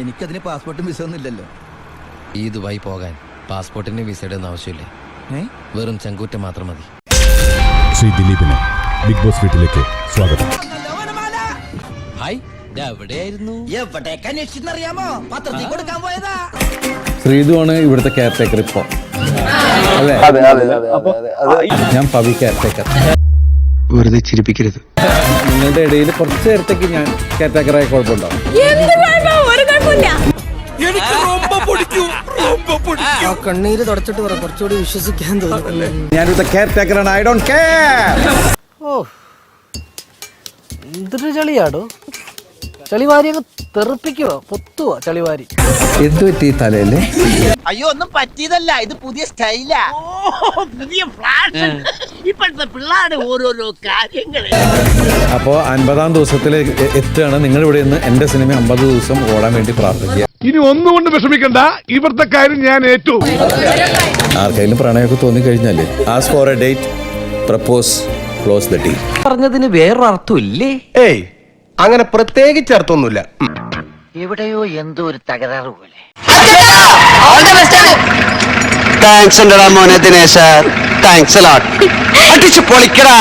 എനിക്കതിന് പാസ്പോർട്ടും വിസ ഒന്നും ഇല്ലല്ലോ. ഈ ദുബായി പോകാൻ പാസ്പോർട്ടിന്റെ വിസയുടെ ഒന്നും ആവശ്യമില്ല. വെറും ചങ്കൂറ്റം മാത്രം മതി. ശ്രീ ദിലീപിന് ബിഗ് ബോസ് വീട്ടിലേക്ക് സ്വാഗതം. ഹായ്, എവിടെയായിരുന്നു? എവിടേക്ക് അന്വേഷിച്ചെന്നറിയാമോ? പത്രത്തിൽ കൊടുക്കാൻ പോയതാ. ശ്രീധുവാണ് ഇവിടുത്തെ കെയർ ടേക്കർ ഇപ്പൊ അല്ലേ? ഞാൻ പവി കെയർ ടേക്കർ. വെറുതെ ചിരിപ്പിക്കരുത്. നിങ്ങളുടെ ഇടയിൽ കുറച്ച് നേരത്തേക്ക് ഞാൻ കെയർ ടേക്കറായ കുഴപ്പമുണ്ടോ? കണ്ണീര് തുടച്ചിട്ട് പറ, കുറച്ചുകൂടി വിശ്വസിക്കാൻ തോന്നുന്നു. ഞാനിവിടുത്തെ കെയർ ടേക്കറാണ്. I don't care. ഓ, എന്തൊരു ചളിയാടോ. ചളിവാരി അങ്ങ് തെറിപ്പിക്കുവോ, പൊത്തുവോ ചളിവാരി. എന്ത് പറ്റി തലയല്ലേ? അയ്യോ, ഒന്നും പറ്റിയതല്ല, ഇത് പുതിയ സ്റ്റൈലാ. പുതിയ ഫ്ലാഷ്. ഇപ്പോഴത്തെ പിള്ളേരുടെ ഓരോരോ കാര്യങ്ങള്. അപ്പോൾ 50-ാം ദിവസത്തിൽ എത്തുകയാണ്. നിങ്ങൾ ഇവിടെ നിന്ന് എന്റെ സിനിമ 50 ദിവസം ഓടാൻ വേണ്ടി പ്രാർത്ഥിക്കുക. ഇനി ഒന്നുകൊണ്ട് വിഷമിക്കണ്ട, ഇവിടുത്തെ കാര്യം ഞാൻ ഏറ്റു. ആർക്കെങ്കിലും പ്രണയമൊക്കെ തോന്നിക്കഴിഞ്ഞാല് ask for a date, propose, close the deal. പറഞ്ഞതിന് വേറൊരർത്ഥം ഇല്ലേ? ഏയ്, അങ്ങനെ പ്രത്യേകിച്ച് അർത്ഥമൊന്നുമില്ല. എവിടെയോ എന്തോ ഒരു തകരാറ് പോലെ. താങ്ക്സ് ഉണ്ടടാ മോനെ ദിനേശ, താങ്ക്സ് അടിച്ചു പൊളിക്കടാ.